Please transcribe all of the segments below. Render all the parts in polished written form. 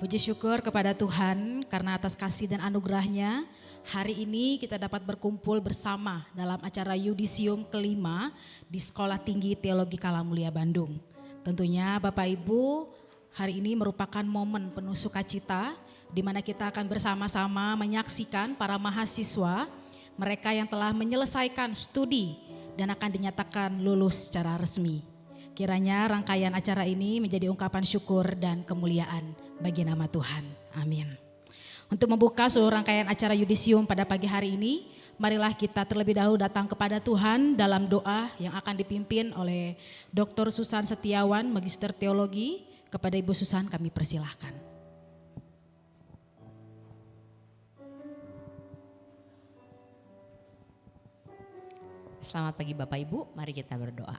Puji syukur kepada Tuhan karena atas kasih dan anugerahnya hari ini kita dapat berkumpul bersama dalam acara yudisium kelima di Sekolah Tinggi Teologi Kalamulia Bandung. Tentunya Bapak Ibu, hari ini merupakan momen penuh sukacita di mana kita akan bersama-sama menyaksikan para mahasiswa, mereka yang telah menyelesaikan studi dan akan dinyatakan lulus secara resmi. Kiranya rangkaian acara ini menjadi ungkapan syukur dan kemuliaan bagi nama Tuhan. Amin. Untuk membuka seluruh rangkaian acara yudisium pada pagi hari ini, marilah kita terlebih dahulu datang kepada Tuhan dalam doa yang akan dipimpin oleh Dr. Susan Setiawan, Magister Teologi. Kepada Ibu Susan kami persilahkan. Selamat pagi Bapak Ibu, mari kita berdoa.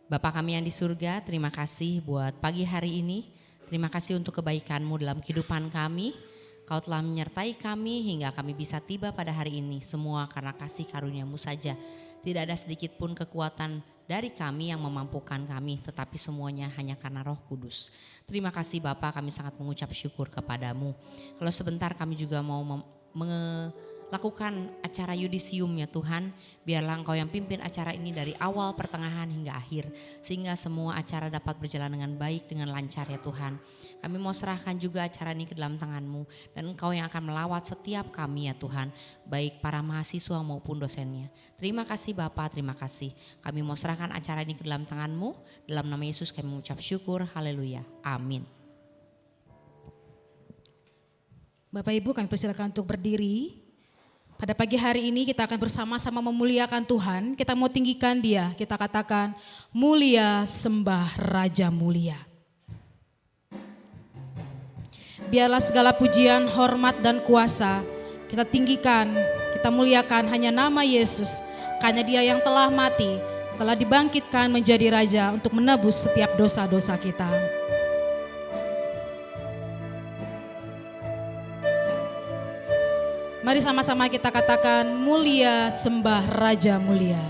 Bapa kami yang di surga, terima kasih buat pagi hari ini. Terima kasih untuk kebaikan-Mu dalam kehidupan kami. Kau telah menyertai kami hingga kami bisa tiba pada hari ini. Semua karena kasih karunia-Mu saja. Tidak ada sedikit pun kekuatan dari kami yang memampukan kami, tetapi semuanya hanya karena Roh Kudus. Terima kasih Bapa, kami sangat mengucap syukur kepadamu. Kalau sebentar kami juga mau lakukan acara yudisium ya Tuhan, biarlah Engkau yang pimpin acara ini dari awal, pertengahan hingga akhir, sehingga semua acara dapat berjalan dengan baik, dengan lancar ya Tuhan. Kami mau serahkan juga acara ini ke dalam tangan-Mu, dan Engkau yang akan melawat setiap kami ya Tuhan, baik para mahasiswa maupun dosennya. Terima kasih Bapa, terima kasih. Kami mau serahkan acara ini ke dalam tangan-Mu, dalam nama Yesus kami mengucap syukur, haleluya, amin. Bapak Ibu kami persilakan untuk berdiri. Pada pagi hari ini kita akan bersama-sama memuliakan Tuhan, kita mau tinggikan Dia, kita katakan mulia sembah Raja mulia. Biarlah segala pujian, hormat dan kuasa kita tinggikan, kita muliakan hanya nama Yesus, karena Dia yang telah mati, telah dibangkitkan menjadi Raja untuk menebus setiap dosa-dosa kita. Mari sama-sama kita katakan mulia sembah Raja mulia.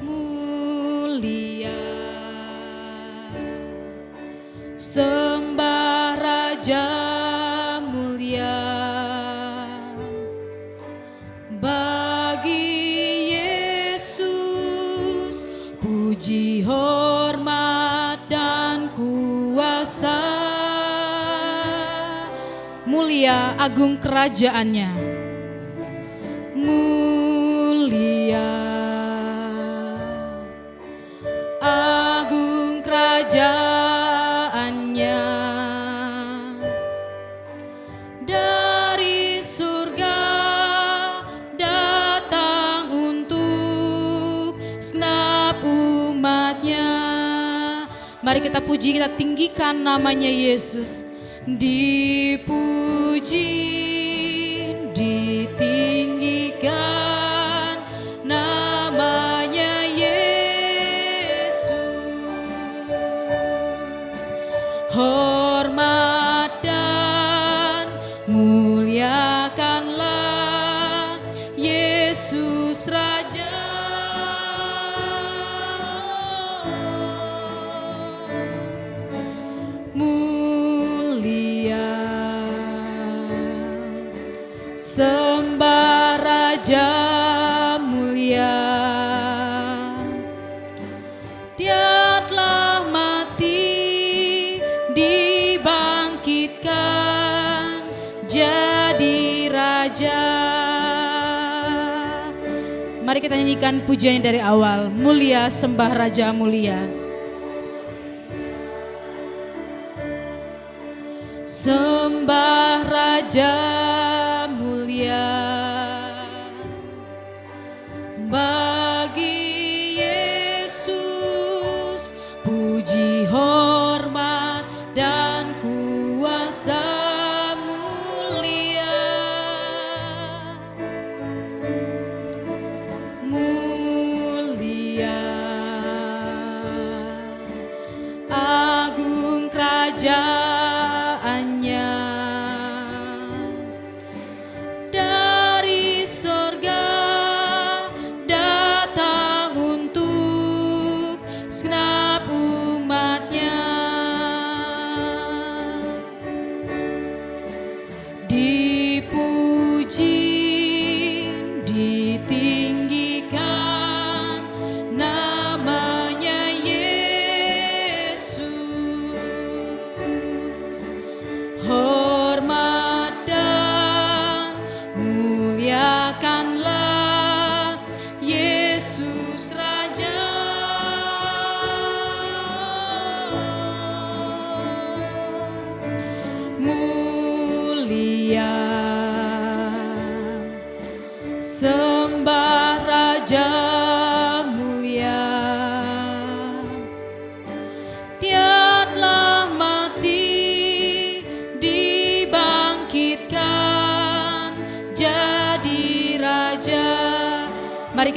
Mulia sembah Raja mulia. Bagi Yesus puji, hormat dan kuasa. Mulia agung kerajaannya, mulia agung kerajaannya. Dari surga datang untuk segenap umatnya. Mari kita puji, kita tinggikan namanya Yesus. Dipuji, ditinggikan namanya Yesus. Hormat dan muliakanlah Yesus Raja. Sembah Raja mulia. Dia telah mati, dibangkitkan jadi Raja. Mari kita nyanyikan pujiannya dari awal. Mulia sembah Raja mulia. Sembah Raja mulia. Bagi Yesus puji, hormat dan kuasa. Mulia, mulia agung kerajaannya. Dari surga datang untuk segenap umatnya.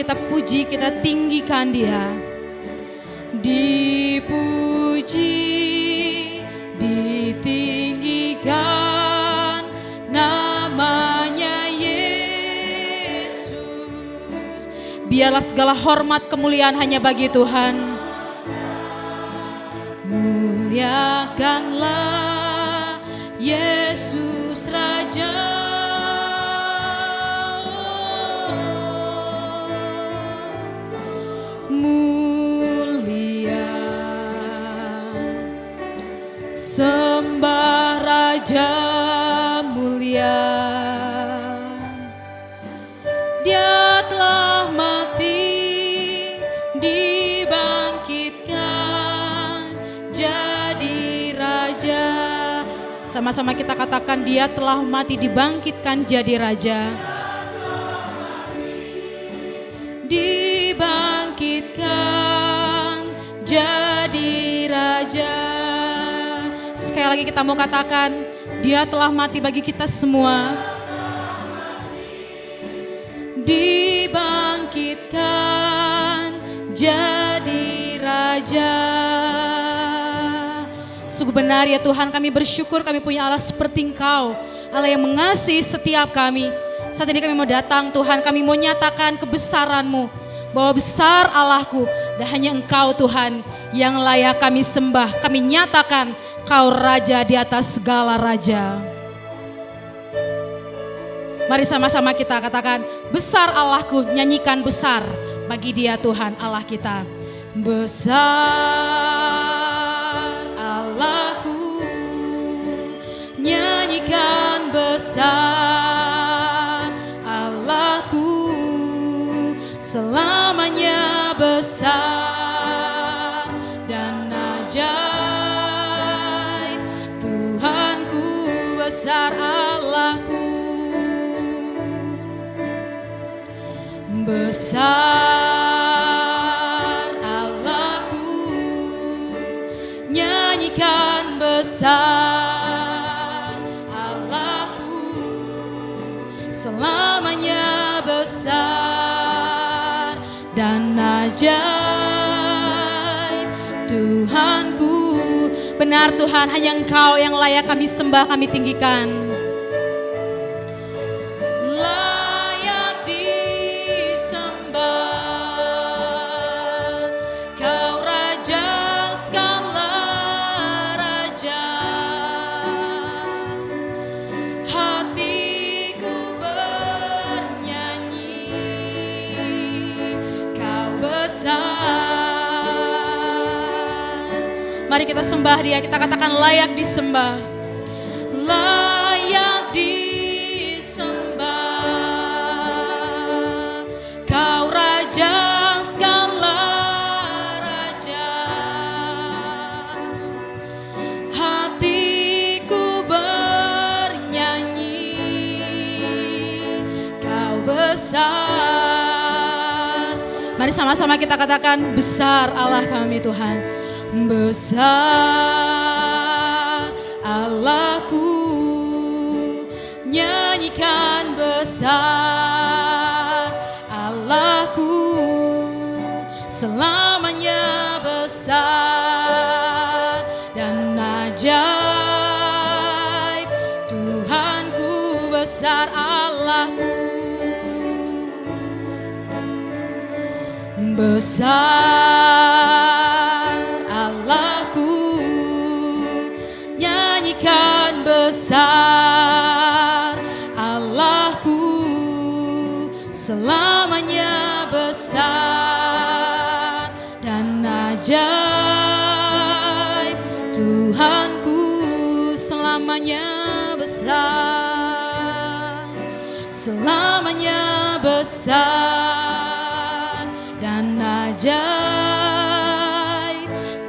kita puji, kita tinggikan Dia. Dipuji, ditinggikan namanya Yesus. Biarlah segala hormat kemuliaan hanya bagi Tuhan. Muliakanlah Yesus Raja. Mulia, sembah Raja mulia. Dia telah mati, dibangkitkan jadi Raja. Sama-sama kita katakan, Dia telah mati, dibangkitkan jadi Raja. Dibangkitkan jadi Raja. Sekali lagi kita mau katakan, Dia telah mati bagi kita semua. Dibangkitkan jadi Raja. Sungguh benar ya Tuhan, kami bersyukur kami punya Allah seperti Engkau, Allah yang mengasihi setiap kami. Saat ini kami mau datang Tuhan, kami mau nyatakan kebesaran-Mu, bahwa besar Allahku dan hanya Engkau Tuhan yang layak kami sembah. Kami nyatakan Kau Raja di atas segala raja. Mari sama-sama kita katakan, besar Allahku, nyanyikan besar bagi Dia Tuhan Allah kita. Besar Allahku, nyanyikan besar Allahku, selamanya besar dan ajaib. Tuhanku besar Allahku. Besar Allahku, nyanyikan besar Allahku, selamanya besar dan ajaib. Tuhanku, benar Tuhan, hanya Engkau yang layak kami sembah, kami tinggikan. Layak disembah, Kau Raja segala raja. Hatiku bernyanyi, Kau besar. Mari kita sembah Dia, kita katakan layak disembah. Layak disembah, Kau Raja segala raja. Hatiku bernyanyi, Kau besar. Mari sama-sama kita katakan, besar Allah kami Tuhan. Besar Allahku, nyanyikan besar Allahku, selamanya besar dan ajaib. Tuhanku besar Allahku. Besar Allahku, nyanyikan besar Allahku, selamanya besar dan ajaib. Tuhanku selamanya besar, selamanya besar dan ajaib.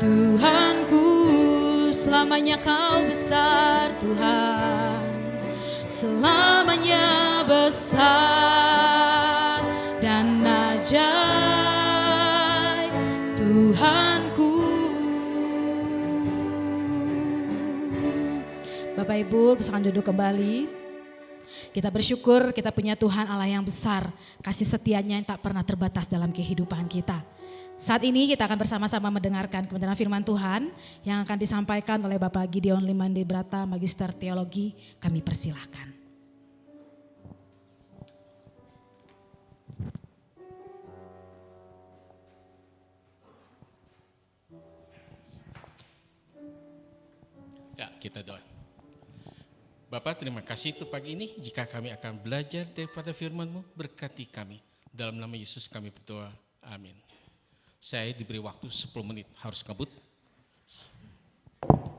Tuhanku selamanya Kau besar Tuhan, selamanya besar dan ajaib. Tuhanku. Bapak Ibu, silakan duduk kembali. Kita bersyukur kita punya Tuhan Allah yang besar, kasih setianya yang tak pernah terbatas dalam kehidupan kita. Saat ini kita akan bersama-sama mendengarkan kebenaran firman Tuhan yang akan disampaikan oleh Bapak Gideon Limande Brata, Magister Teologi. Kami persilahkan. Ya, kita doa. Bapak, terima kasih untuk pagi ini. Jika kami akan belajar daripada firman-Mu, berkati kami. Dalam nama Yesus kami berdoa. Amin. Saya diberi waktu 10 menit, harus ngebut.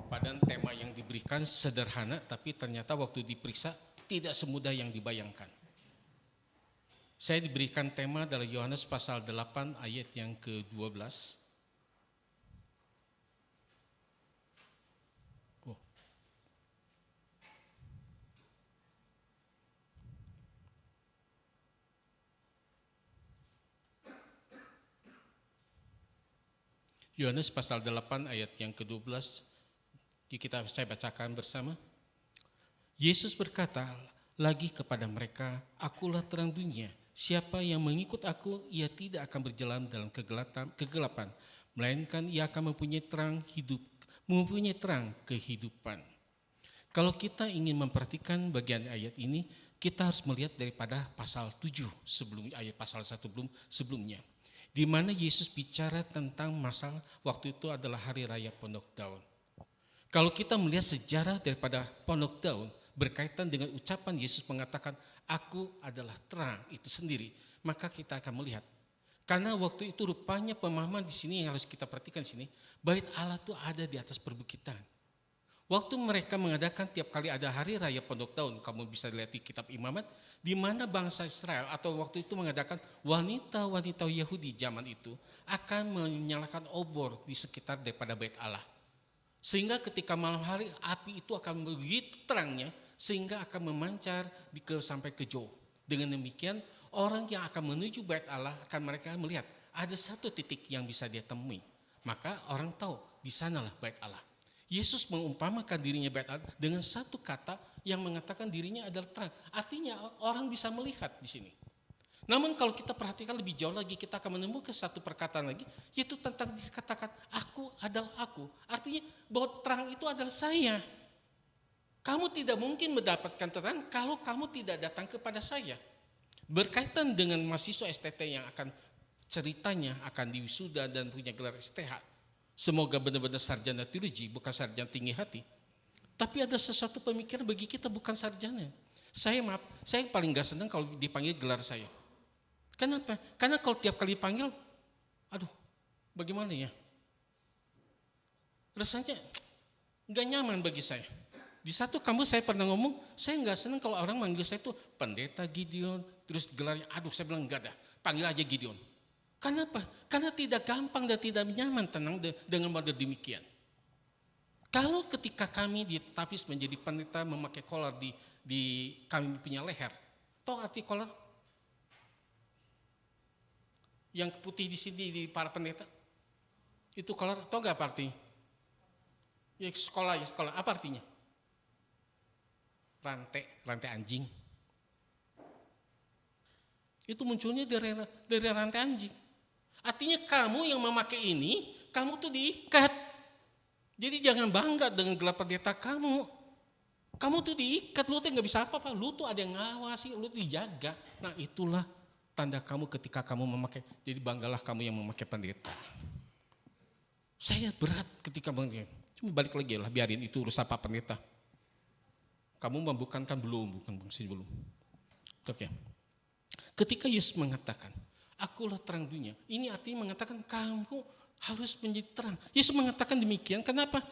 Padahal tema yang diberikan sederhana, tapi ternyata waktu diperiksa tidak semudah yang dibayangkan. Saya diberikan tema dari Yohanes pasal 8 ayat yang ke-12. Yohanes pasal 8 ayat yang ke-12, saya bacakan bersama. Yesus berkata lagi kepada mereka, "Akulah terang dunia. Siapa yang mengikut aku, ia tidak akan berjalan dalam kegelapan, melainkan ia akan mempunyai terang kehidupan." Kalau kita ingin memperhatikan bagian ayat ini, kita harus melihat daripada pasal 7 sebelum ayat pasal 1 sebelumnya. Di mana Yesus bicara tentang masalah waktu itu adalah hari raya Pondok Daun. Kalau kita melihat sejarah daripada Pondok Daun berkaitan dengan ucapan Yesus mengatakan, "Aku adalah terang," itu sendiri, maka kita akan melihat. Karena waktu itu rupanya pemahaman di sini yang harus kita perhatikan di sini, Bait Allah itu ada di atas perbukitan. Waktu mereka mengadakan tiap kali ada hari raya Pondok Daun, kamu bisa lihat di kitab Imamat, di mana bangsa Israel atau waktu itu mengadakan wanita-wanita Yahudi zaman itu akan menyalakan obor di sekitar daripada Bait Allah. Sehingga ketika malam hari api itu akan begitu terangnya sehingga akan memancar sampai ke jauh. Dengan demikian orang yang akan menuju Bait Allah akan mereka melihat ada satu titik yang bisa dia temui. Maka orang tahu di sanalah Bait Allah. Yesus mengumpamakan dirinya Bait Allah dengan satu kata yang mengatakan dirinya adalah terang. Artinya orang bisa melihat di sini. Namun kalau kita perhatikan lebih jauh lagi, kita akan menemukan satu perkataan lagi, yaitu tentang dikatakan aku adalah aku. Artinya bahwa terang itu adalah saya. Kamu tidak mungkin mendapatkan terang kalau kamu tidak datang kepada saya. Berkaitan dengan mahasiswa STT yang akan ceritanya akan diwisuda dan punya gelar STH. Semoga benar-benar sarjana teologi, bukan sarjana tinggi hati. Tapi ada sesuatu pemikiran bagi kita bukan sarjana. Saya paling gak senang kalau dipanggil gelar saya. Kenapa? Karena kalau tiap kali dipanggil, aduh, bagaimana ya? Rasanya gak nyaman bagi saya. Di satu kampus saya pernah ngomong, saya gak senang kalau orang manggil saya itu Pendeta Gideon, terus gelarnya, aduh saya bilang enggak dah, panggil aja Gideon. Kenapa? Karena tidak gampang dan tidak nyaman tenang dengan model demikian. Kalau ketika kami ditapis menjadi pendeta memakai kolar di kami punya leher, tahu arti kolar? Yang putih di sini di para pendeta, itu kolar, tahu nggak apa artinya? Ya sekolah, apa artinya? Rantai anjing. Itu munculnya dari rantai anjing. Artinya kamu yang memakai ini, kamu tuh diikat. Jadi jangan bangga dengan gelar pendeta kamu. Kamu tuh diikat, lu tuh gak bisa apa-apa. Lu tuh ada yang ngawasi, lu tuh dijaga. Nah itulah tanda kamu ketika kamu memakai. Jadi banggalah kamu yang memakai pendeta. Saya berat ketika memakai. Cuma balik lagi lah, biarin itu urusan apa pendeta. Kamu membukankan belum, bukan bangsa belum. Oke. Ketika Yesus mengatakan, akulah terang dunia. Ini artinya mengatakan kamu harus menjadi terang. Yesus mengatakan demikian. Kenapa?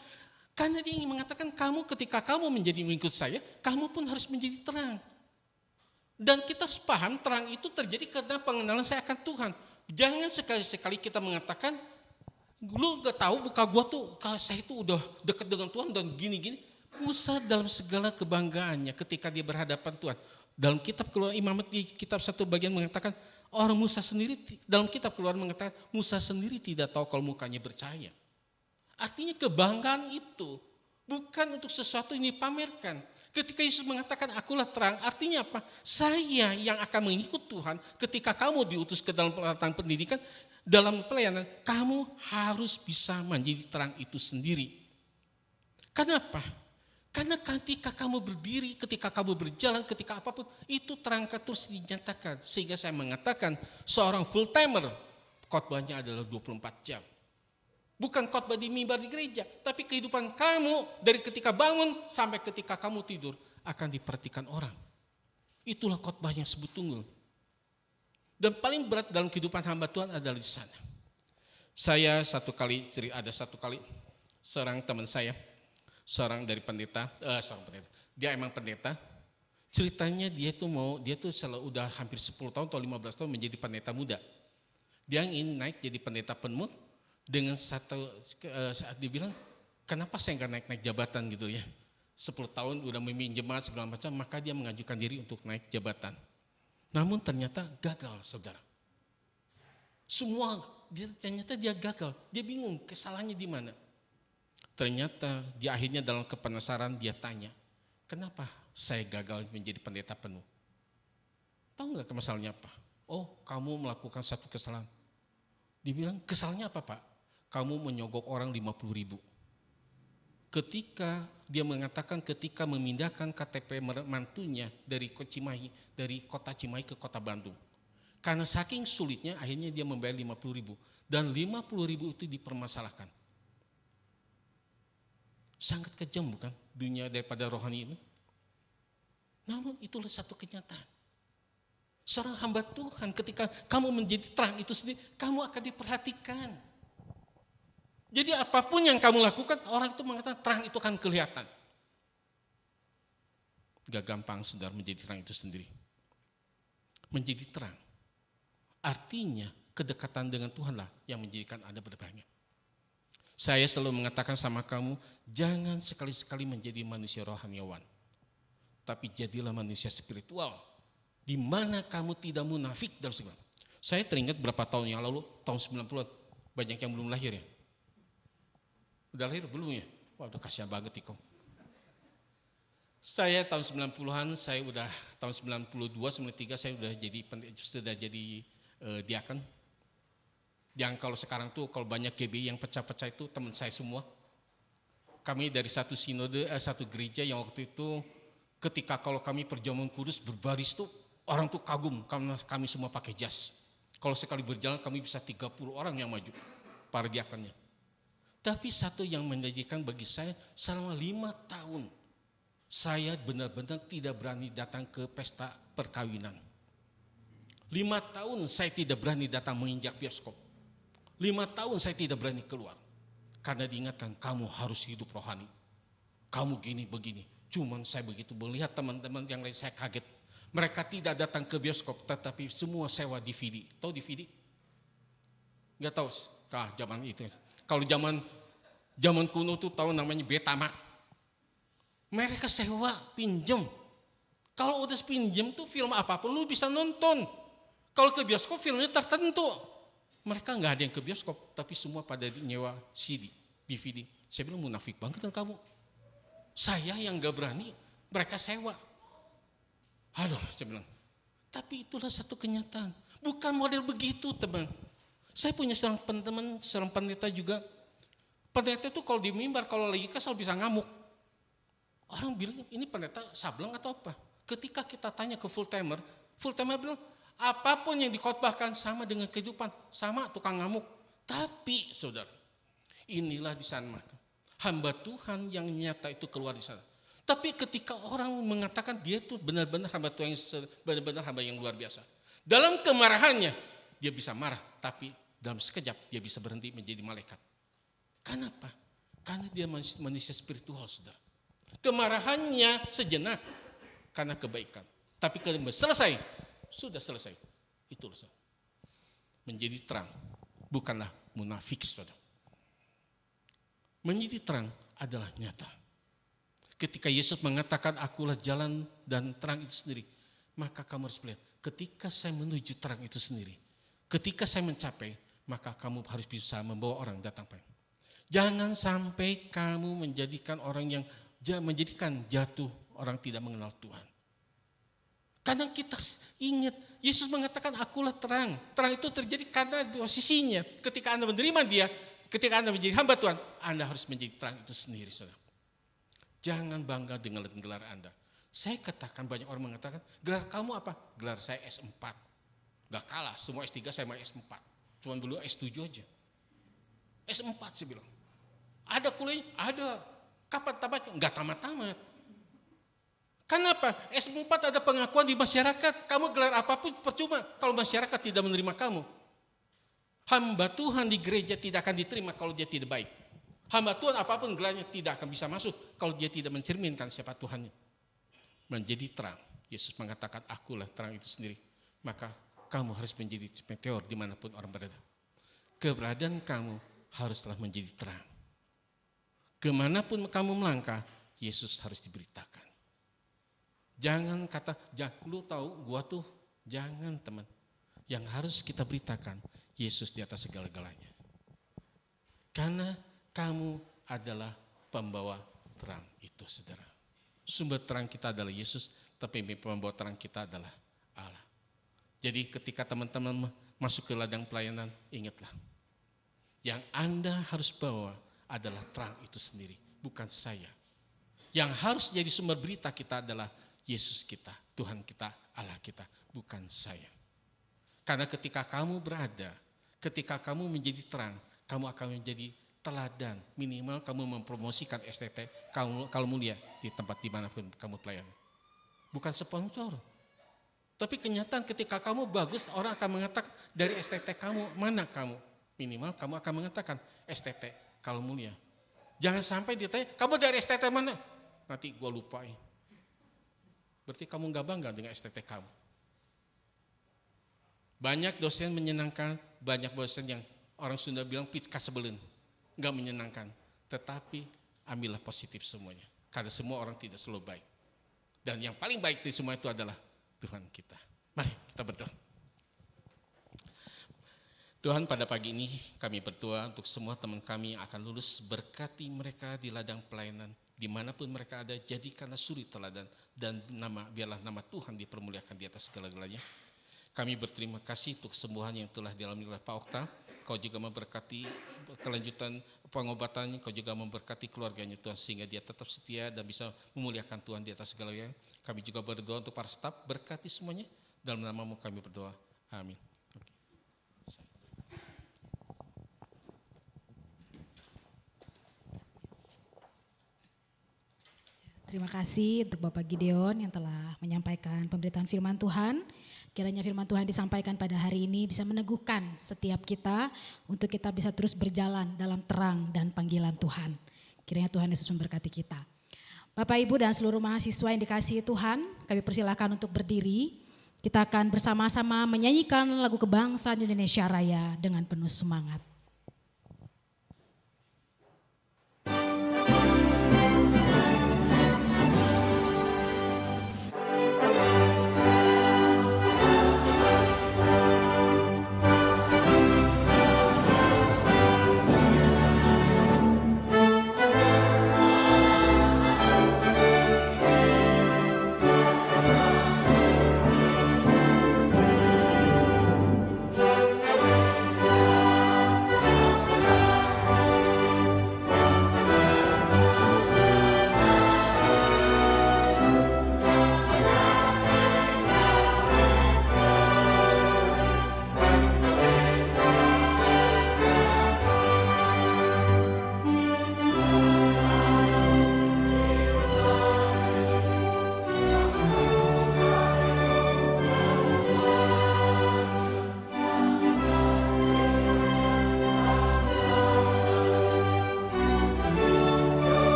Karena dia ingin mengatakan kamu ketika kamu menjadi mengikut saya, kamu pun harus menjadi terang. Dan kita harus paham terang itu terjadi karena pengenalan saya akan Tuhan. Jangan sekali-sekali kita mengatakan, lu gak tahu buka gua tuh, saya itu udah dekat dengan Tuhan dan gini-gini. Musa dalam segala kebanggaannya ketika dia berhadapan Tuhan. Dalam kitab Keluaran Imamat di kitab 1 bagian mengatakan, orang Musa sendiri, dalam kitab Keluaran mengatakan, Musa sendiri tidak tahu kalau mukanya bercahaya. Artinya kebanggaan itu bukan untuk sesuatu yang dipamerkan. Ketika Yesus mengatakan akulah terang, artinya apa? Saya yang akan mengikut Tuhan ketika kamu diutus ke dalam pelatihan pendidikan, dalam pelayanan, kamu harus bisa menjadi terang itu sendiri. Kenapa? Karena ketika kamu berdiri, ketika kamu berjalan, ketika apapun, itu terang terus dinyatakan. Sehingga saya mengatakan seorang full timer, khotbahnya adalah 24 jam. Bukan khotbah di mimbar di gereja, tapi kehidupan kamu dari ketika bangun sampai ketika kamu tidur akan diperhatikan orang. Itulah khotbah yang sebetulnya. Dan paling berat dalam kehidupan hamba Tuhan adalah di sana. Saya ada satu kali seorang teman saya, seorang pendeta, dia emang pendeta. Ceritanya dia tuh udah hampir 10 tahun atau 15 tahun menjadi pendeta muda. Dia ingin naik jadi pendeta penuh. Dengan saat dia bilang, kenapa saya nggak naik jabatan gitu ya? 10 tahun udah memimpin jemaat segala macam, maka dia mengajukan diri untuk naik jabatan. Namun ternyata gagal, saudara. Ternyata dia gagal. Dia bingung kesalahannya di mana. Ternyata dia akhirnya dalam kepenasaran dia tanya, kenapa saya gagal menjadi pendeta penuh? Tahu nggak masalahnya apa? Oh, kamu melakukan satu kesalahan. Dibilang, kesalahannya apa Pak? Kamu menyogok orang 50.000. Ketika dia mengatakan ketika memindahkan KTP mantunya dari kota Cimahi ke kota Bandung. Karena saking sulitnya akhirnya dia membayar 50.000. Dan 50.000 itu dipermasalahkan. Sangat kejam bukan dunia daripada rohani ini? Namun itulah satu kenyataan. Seorang hamba Tuhan ketika kamu menjadi terang itu sendiri, kamu akan diperhatikan. Jadi apapun yang kamu lakukan, orang itu mengatakan terang itu akan kelihatan. Gak gampang saudara menjadi terang itu sendiri. Menjadi terang. Artinya kedekatan dengan Tuhanlah yang menjadikan Anda berbahagia. Saya selalu mengatakan sama kamu, jangan sekali-sekali menjadi manusia rohaniawan. Tapi jadilah manusia spiritual. Di mana kamu tidak munafik dalam segala. Saya teringat berapa tahun yang lalu, tahun 90-an, banyak yang belum lahir ya. Udah lahir belum ya? Wah udah kasihan banget Iko. Saya tahun 90-an, saya udah tahun 92, 93 saya sudah jadi diaken. Yang kalau sekarang tuh kalau banyak GBI yang pecah-pecah itu teman saya semua. Kami dari satu sinode, satu gereja yang waktu itu ketika kalau kami perjamuan kudus berbaris tuh orang tuh kagum karena kami semua pakai jas. Kalau sekali berjalan kami bisa 30 orang yang maju, para diakonnya. Tapi satu yang menjadikan bagi saya selama 5 tahun, saya benar-benar tidak berani datang ke pesta perkawinan. 5 tahun saya tidak berani datang menginjak bioskop. 5 tahun saya tidak berani keluar. Karena diingatkan kamu harus hidup rohani. Kamu gini begini. Cuman saya begitu melihat teman-teman yang lain saya kaget. Mereka tidak datang ke bioskop tetapi semua sewa DVD. Tahu DVD? Enggak tahu zaman itu. Kalau zaman kuno tuh tahu namanya Betamax. Mereka sewa, pinjam. Kalau udah pinjam tuh film apapun lu bisa nonton. Kalau ke bioskop filmnya tertentu. Mereka nggak ada yang ke bioskop, tapi semua pada nyewa CD, DVD. Saya bilang munafik banget kan kamu. Saya yang nggak berani, mereka sewa. Aduh, saya bilang. Tapi itulah satu kenyataan. Bukan model begitu teman. Saya punya seorang pendeta juga. Pendeta itu kalau di mimbar, kalau lagi kesal bisa ngamuk. Orang bilang ini pendeta sableng atau apa? Ketika kita tanya ke full timer bilang, apapun yang dikhotbahkan sama dengan kehidupan, sama tukang ngamuk. Tapi saudara, inilah di sana hamba Tuhan yang nyata itu keluar di sana. Tapi ketika orang mengatakan dia itu benar-benar hamba Tuhan, benar-benar hamba yang luar biasa. Dalam kemarahannya, dia bisa marah, tapi dalam sekejap dia bisa berhenti menjadi malaikat. Kenapa? Karena dia manusia spiritual, saudara. Kemarahannya sejenak karena kebaikan. Tapi ketika selesai, sudah selesai. Itulah menjadi terang, bukanlah munafik, saudara. Menjadi terang adalah nyata. Ketika Yesus mengatakan akulah jalan dan terang itu sendiri, maka kamu harus melihat ketika saya menuju terang itu sendiri, ketika saya mencapai, maka kamu harus bisa membawa orang datang pada. Jangan sampai kamu menjadikan orang yang menjadikan jatuh orang tidak mengenal Tuhan. Kadang kita ingat, Yesus mengatakan akulah terang. Terang itu terjadi karena dua sisinya. Ketika Anda menerima dia, ketika Anda menjadi hamba Tuhan, Anda harus menjadi terang itu sendiri, saudara. Jangan bangga dengan gelar Anda. Saya katakan, banyak orang mengatakan, gelar kamu apa? Gelar saya S4. Gak kalah, semua S3 saya mau S4. Cuma dulu S7 aja. S4 saya bilang. Ada kuliahnya? Ada. Kapan tamatnya? Enggak tamat-tamat. Kenapa? S4 ada pengakuan di masyarakat. Kamu gelar apapun percuma kalau masyarakat tidak menerima kamu. Hamba Tuhan di gereja tidak akan diterima kalau dia tidak baik. Hamba Tuhan apapun gelarnya tidak akan bisa masuk kalau dia tidak mencerminkan siapa Tuhannya. Menjadi terang. Yesus mengatakan akulah terang itu sendiri. Maka kamu harus menjadi meteor dimanapun orang berada. Keberadaan kamu haruslah menjadi terang. Kemanapun kamu melangkah, Yesus harus diberitakan. Jangan kata, lu tahu gua tuh, jangan teman. Yang harus kita beritakan, Yesus di atas segala-galanya. Karena kamu adalah pembawa terang itu, saudara. Sumber terang kita adalah Yesus, tapi pembawa terang kita adalah Allah. Jadi ketika teman-teman masuk ke ladang pelayanan, ingatlah. Yang Anda harus bawa adalah terang itu sendiri, bukan saya. Yang harus jadi sumber berita kita adalah Yesus kita, Tuhan kita, Allah kita, bukan saya. Karena ketika kamu berada, ketika kamu menjadi terang, kamu akan menjadi teladan. Minimal kamu mempromosikan STT kalau mulia di tempat dimanapun kamu pelayanan. Bukan sponsor. Tapi kenyataan ketika kamu bagus, orang akan mengatakan dari STT kamu, mana kamu? Minimal kamu akan mengatakan STT kalau mulia. Jangan sampai ditanya, kamu dari STT mana? Nanti gue lupain. Berarti kamu gak bangga dengan STT kamu. Banyak dosen menyenangkan, banyak dosen yang orang Sunda bilang pitka sebelin. Gak menyenangkan. Tetapi ambillah positif semuanya. Karena semua orang tidak selalu baik. Dan yang paling baik dari semua itu adalah Tuhan kita. Mari kita berdoa. Tuhan, pada pagi ini kami berdoa untuk semua teman kami yang akan lulus, berkati mereka di ladang pelayanan. Dimanapun mereka ada, jadikanlah suri teladan dan biarlah nama Tuhan dipermuliakan di atas segala-galanya. Kami berterima kasih untuk kesembuhan yang telah dialami oleh Pak Okta. Kau juga memberkati kelanjutan pengobatannya, kau juga memberkati keluarganya Tuhan, sehingga dia tetap setia dan bisa memuliakan Tuhan di atas segalanya. Kami juga berdoa untuk para staf, berkati semuanya. Dalam nama-Mu kami berdoa. Amin. Terima kasih untuk Bapak Gideon yang telah menyampaikan pemberitaan firman Tuhan. Kiranya firman Tuhan disampaikan pada hari ini bisa meneguhkan setiap kita untuk kita bisa terus berjalan dalam terang dan panggilan Tuhan. Kiranya Tuhan Yesus memberkati kita. Bapak, Ibu dan seluruh mahasiswa yang dikasihi Tuhan, kami persilakan untuk berdiri. Kita akan bersama-sama menyanyikan lagu kebangsaan Indonesia Raya dengan penuh semangat.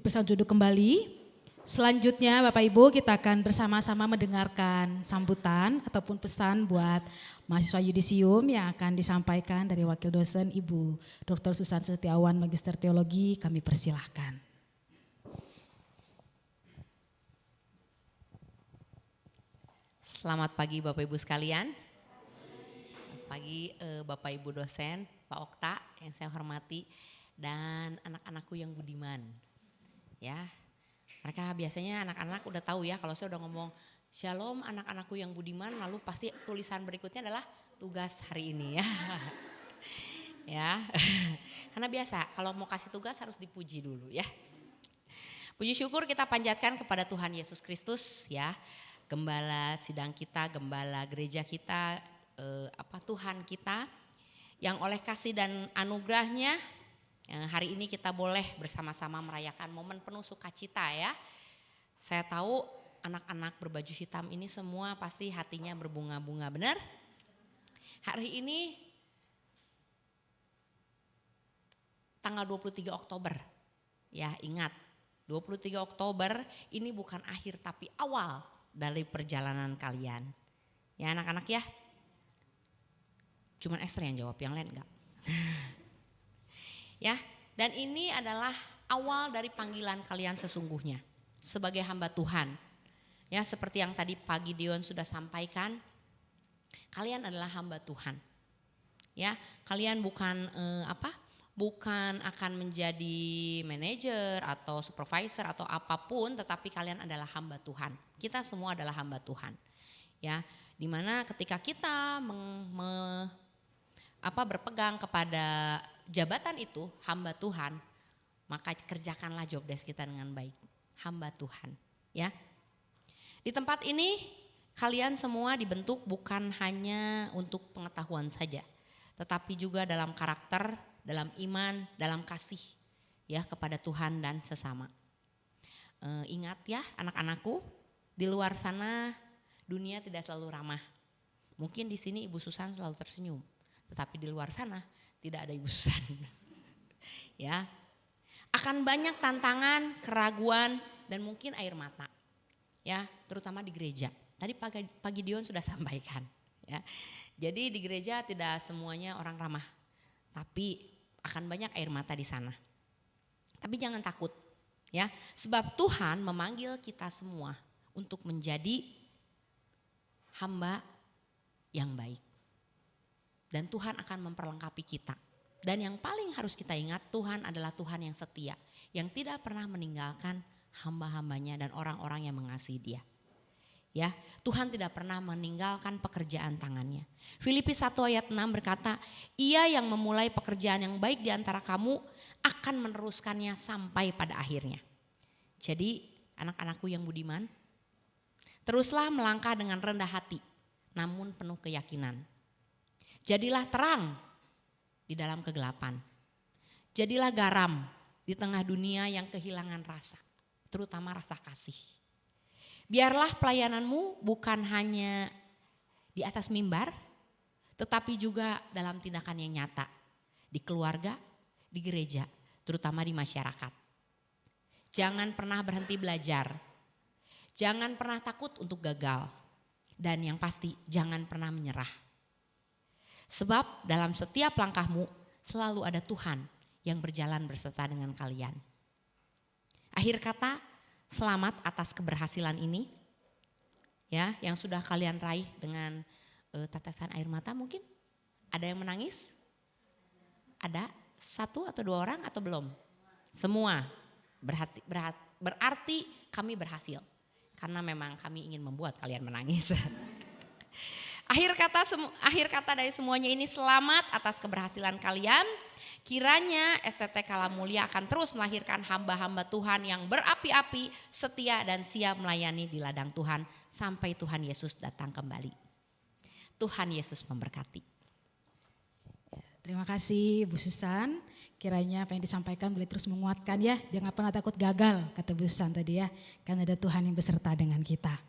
Dipersilakan duduk kembali. Selanjutnya Bapak Ibu kita akan bersama-sama mendengarkan sambutan ataupun pesan buat mahasiswa yudisium yang akan disampaikan dari wakil dosen Ibu Dr. Susan Setiawan, Magister Teologi. Kami persilahkan. Selamat pagi Bapak Ibu sekalian. Selamat pagi Bapak Ibu dosen, Pak Okta yang saya hormati, dan anak-anakku yang budiman. Ya. Mereka biasanya anak-anak udah tahu ya kalau saya udah ngomong Shalom anak-anakku yang budiman, lalu pasti tulisan berikutnya adalah tugas hari ini ya. Ya, karena biasa kalau mau kasih tugas harus dipuji dulu ya. Puji syukur kita panjatkan kepada Tuhan Yesus Kristus ya. Gembala sidang kita, gembala gereja kita, Tuhan kita yang oleh kasih dan anugerahnya hari ini kita boleh bersama-sama merayakan momen penuh sukacita ya. Saya tahu anak-anak berbaju hitam ini semua pasti hatinya berbunga-bunga, benar? Hari ini tanggal 23 Oktober. Ya, ingat 23 Oktober ini bukan akhir tapi awal dari perjalanan kalian. Ya anak-anak ya. Cuman Esther yang jawab, yang lain enggak. Ya, dan ini adalah awal dari panggilan kalian sesungguhnya sebagai hamba Tuhan. Ya, seperti yang tadi Pak Gideon sudah sampaikan, kalian adalah hamba Tuhan. Ya, kalian bukan bukan akan menjadi manajer atau supervisor atau apapun, tetapi kalian adalah hamba Tuhan. Kita semua adalah hamba Tuhan. Ya, dimana ketika kita berpegang kepada jabatan itu, hamba Tuhan, maka kerjakanlah job desk kita dengan baik. Hamba Tuhan, ya. Di tempat ini kalian semua dibentuk bukan hanya untuk pengetahuan saja, tetapi juga dalam karakter, dalam iman, dalam kasih ya kepada Tuhan dan sesama. Ingat ya anak-anakku, di luar sana dunia tidak selalu ramah. Mungkin di sini Ibu Susan selalu tersenyum, tetapi di luar sana tidak ada Ibu Susan. Ya, akan banyak tantangan, keraguan, dan mungkin air mata. Ya, terutama di gereja. Tadi Pak Gideon sudah sampaikan. Ya, jadi di gereja tidak semuanya orang ramah, tapi akan banyak air mata di sana. Tapi jangan takut, ya, sebab Tuhan memanggil kita semua untuk menjadi hamba yang baik. Dan Tuhan akan memperlengkapi kita. Dan yang paling harus kita ingat, Tuhan adalah Tuhan yang setia, yang tidak pernah meninggalkan hamba-hambanya dan orang-orang yang mengasihi Dia. Ya, Tuhan tidak pernah meninggalkan pekerjaan tangannya. Filipi 1 ayat 6 berkata, Ia yang memulai pekerjaan yang baik di antara kamu akan meneruskannya sampai pada akhirnya. Jadi anak-anakku yang budiman, teruslah melangkah dengan rendah hati, namun penuh keyakinan. Jadilah terang di dalam kegelapan. Jadilah garam di tengah dunia yang kehilangan rasa, terutama rasa kasih. Biarlah pelayananmu bukan hanya di atas mimbar, tetapi juga dalam tindakan yang nyata. Di keluarga, di gereja, terutama di masyarakat. Jangan pernah berhenti belajar. Jangan pernah takut untuk gagal. Dan yang pasti, jangan pernah menyerah. Sebab dalam setiap langkahmu selalu ada Tuhan yang berjalan berserta dengan kalian. Akhir kata, selamat atas keberhasilan ini. Ya, yang sudah kalian raih dengan tetesan air mata mungkin. Ada yang menangis? Ada 1 atau 2 orang atau belum? Semua. Berarti kami berhasil. Karena memang kami ingin membuat kalian menangis. Akhir kata dari semuanya ini, selamat atas keberhasilan kalian. Kiranya STT Kalam Mulia akan terus melahirkan hamba-hamba Tuhan yang berapi-api, setia dan siap melayani di ladang Tuhan sampai Tuhan Yesus datang kembali. Tuhan Yesus memberkati. Terima kasih Bu Susan. Kiranya apa yang disampaikan boleh terus menguatkan ya. Jangan pernah takut gagal, kata Bu Susan tadi ya. Karena ada Tuhan yang beserta dengan kita.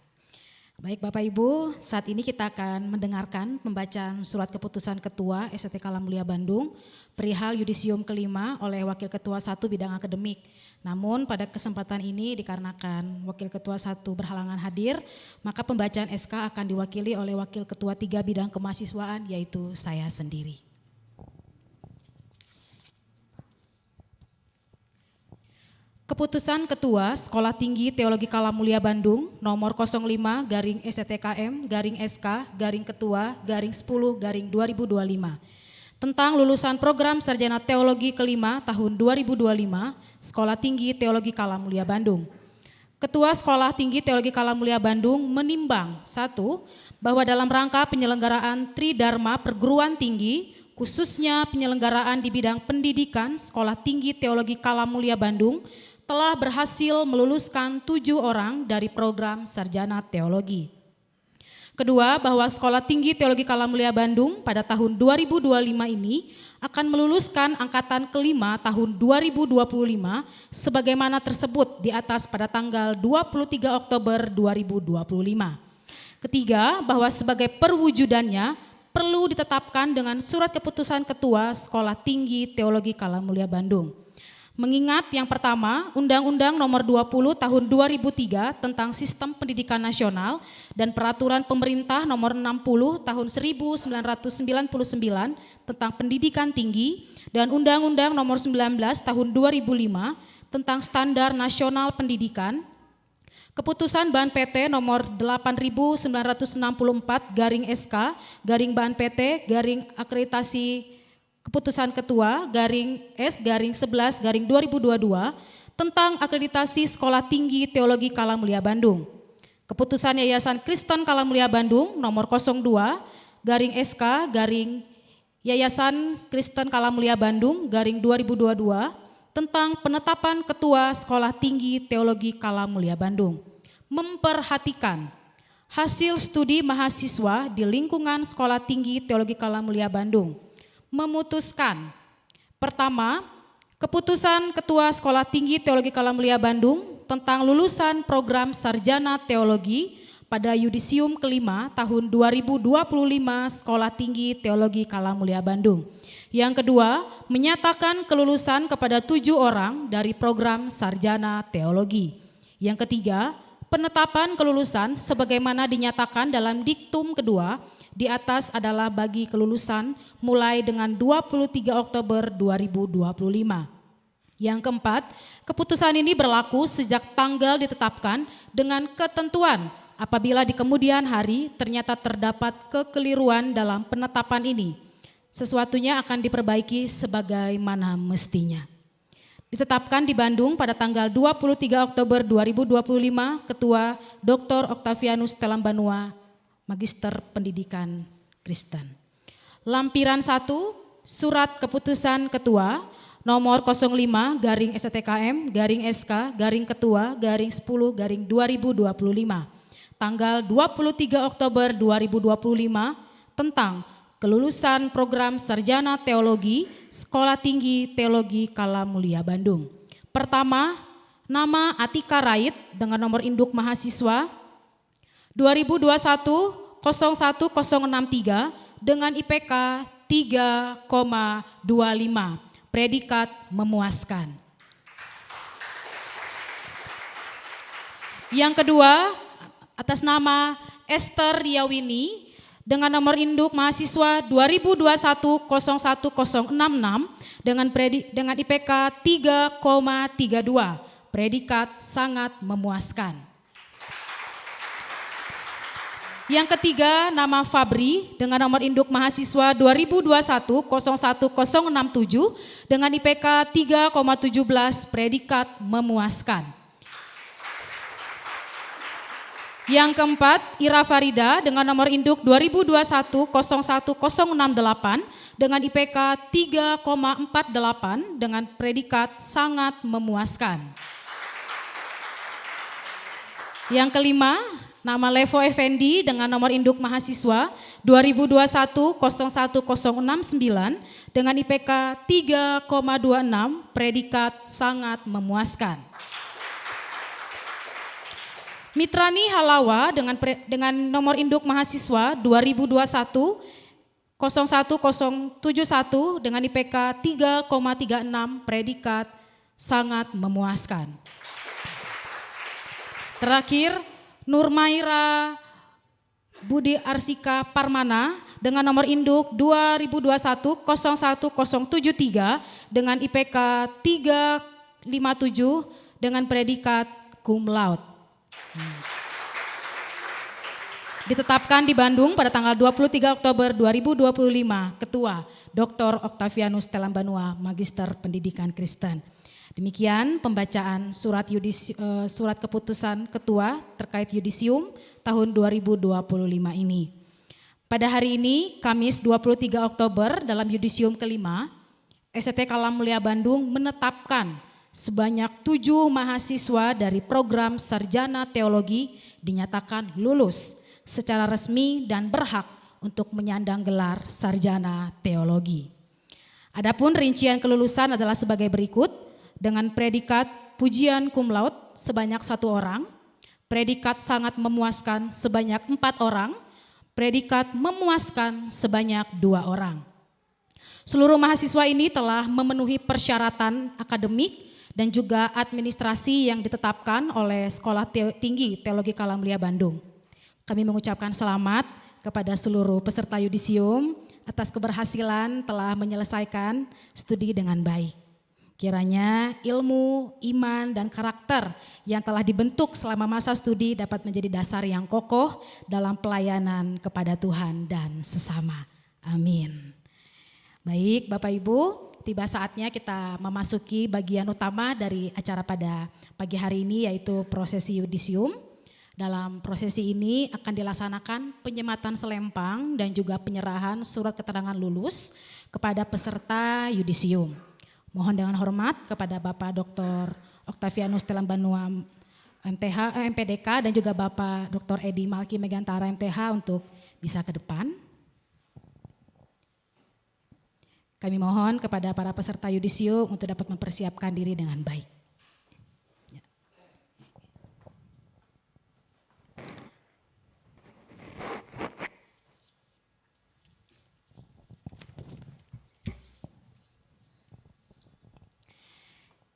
Baik Bapak Ibu, saat ini kita akan mendengarkan pembacaan surat keputusan Ketua STT Kalam Mulia Bandung perihal yudisium kelima oleh Wakil Ketua 1 bidang akademik. Namun pada kesempatan ini dikarenakan Wakil Ketua 1 berhalangan hadir, maka pembacaan SK akan diwakili oleh Wakil Ketua 3 bidang kemahasiswaan yaitu saya sendiri. Keputusan Ketua Sekolah Tinggi Teologi Kalam Mulia Bandung nomor 05/STKM/SK/Ketua/10/2025 tentang lulusan program Sarjana Teologi kelima tahun 2025 Sekolah Tinggi Teologi Kalam Mulia Bandung. Ketua Sekolah Tinggi Teologi Kalam Mulia Bandung menimbang 1. Bahwa dalam rangka penyelenggaraan Tridharma Perguruan Tinggi, khususnya penyelenggaraan di bidang pendidikan Sekolah Tinggi Teologi Kalam Mulia Bandung telah berhasil meluluskan 7 orang dari program Sarjana Teologi. Kedua, bahwa Sekolah Tinggi Teologi Kalam Mulia Bandung pada tahun 2025 ini akan meluluskan angkatan kelima tahun 2025 sebagaimana tersebut di atas pada tanggal 23 Oktober 2025. Ketiga, bahwa sebagai perwujudannya perlu ditetapkan dengan surat keputusan Ketua Sekolah Tinggi Teologi Kalam Mulia Bandung. Mengingat yang pertama, Undang-Undang Nomor 20 Tahun 2003 tentang Sistem Pendidikan Nasional dan Peraturan Pemerintah Nomor 60 Tahun 1999 tentang Pendidikan Tinggi dan Undang-Undang Nomor 19 Tahun 2005 tentang Standar Nasional Pendidikan. Keputusan Ban PT Nomor 8964/SK/Ban PT Akreditasi Keputusan Ketua /S/11/2022 tentang akreditasi Sekolah Tinggi Teologi Kalam Mulia Bandung. Keputusan Yayasan Kristen Kalam Mulia Bandung nomor 02/SK/Yayasan Kristen Kalam Mulia Bandung /2022 tentang penetapan Ketua Sekolah Tinggi Teologi Kalam Mulia Bandung. Memperhatikan hasil studi mahasiswa di lingkungan Sekolah Tinggi Teologi Kalam Mulia Bandung. Memutuskan, pertama, keputusan Ketua Sekolah Tinggi Teologi Kalam Mulia Bandung tentang lulusan program Sarjana Teologi pada yudisium kelima tahun 2025 Sekolah Tinggi Teologi Kalam Mulia Bandung. Yang kedua, menyatakan kelulusan kepada 7 orang dari program Sarjana Teologi. Yang ketiga, penetapan kelulusan sebagaimana dinyatakan dalam diktum kedua di atas adalah bagi kelulusan mulai dengan 23 Oktober 2025. Yang keempat, keputusan ini berlaku sejak tanggal ditetapkan dengan ketentuan apabila di kemudian hari ternyata terdapat kekeliruan dalam penetapan ini. Sesuatunya akan diperbaiki sebagaimana mestinya. Ditetapkan di Bandung pada tanggal 23 Oktober 2025, Ketua Dr. Octavianus Telambanua, Magister Pendidikan Kristen. Lampiran 1, Surat Keputusan Ketua nomor 05/SK/Ketua/10/2025 tanggal 23 Oktober 2025 tentang kelulusan program Sarjana Teologi Sekolah Tinggi Teologi Kalam Mulia Bandung. Pertama, nama Atika Rait dengan nomor induk mahasiswa 2021-01063 dengan IPK 3,25, predikat memuaskan. Yang kedua, atas nama Esther Riawini dengan nomor induk mahasiswa 2021-01066 dengan IPK 3,32, predikat sangat memuaskan. Yang ketiga, nama Fabri dengan nomor induk mahasiswa 2021-01067 dengan IPK 3,17, predikat memuaskan. Yang keempat, Ira Farida dengan nomor induk 2021-01068 dengan IPK 3,48 dengan predikat sangat memuaskan. Yang kelima, nama Levo Effendi dengan nomor induk mahasiswa 2021-01069 dengan IPK 3,26, predikat sangat memuaskan. Mitrani Halawa dengan nomor induk mahasiswa 2021 01071 dengan IPK 3,36, predikat sangat memuaskan. Terakhir, Nurmaira Budi Arsika Parmana dengan nomor induk 2021 01073 dengan IPK 357 dengan predikat cum laude. Ditetapkan di Bandung pada tanggal 23 Oktober 2025, Ketua Dr. Octavianus Telambanua, Magister Pendidikan Kristen. Demikian pembacaan surat keputusan Ketua terkait yudisium tahun 2025 ini. Pada hari ini, Kamis 23 Oktober dalam yudisium kelima, STT Kalam Mulia Bandung menetapkan sebanyak 7 mahasiswa dari program Sarjana Teologi dinyatakan lulus secara resmi dan berhak untuk menyandang gelar Sarjana Teologi. Adapun rincian kelulusan adalah sebagai berikut, dengan predikat pujian cum laude sebanyak 1 orang, predikat sangat memuaskan sebanyak 4 orang, predikat memuaskan sebanyak 2 orang. Seluruh mahasiswa ini telah memenuhi persyaratan akademik dan juga administrasi yang ditetapkan oleh Sekolah Tinggi Teologi Kalam Mulia Bandung. Kami mengucapkan selamat kepada seluruh peserta yudisium atas keberhasilan telah menyelesaikan studi dengan baik. Kiranya ilmu, iman, dan karakter yang telah dibentuk selama masa studi dapat menjadi dasar yang kokoh dalam pelayanan kepada Tuhan dan sesama. Amin. Baik Bapak Ibu, tiba saatnya kita memasuki bagian utama dari acara pada pagi hari ini, yaitu prosesi yudisium. Dalam prosesi ini akan dilaksanakan penyematan selempang dan juga penyerahan surat keterangan lulus kepada peserta yudisium. Mohon dengan hormat kepada Bapak Dr. Octavianus Telambanua MPDK dan juga Bapak Dr. Edi Malki Megantara MTH untuk bisa ke depan. Kami mohon kepada para peserta yudisium untuk dapat mempersiapkan diri dengan baik.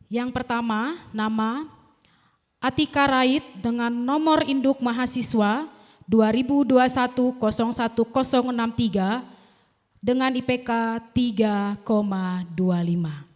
Yang pertama, nama Atika Rait dengan nomor induk mahasiswa 2021 01063 dengan IPK 3,25.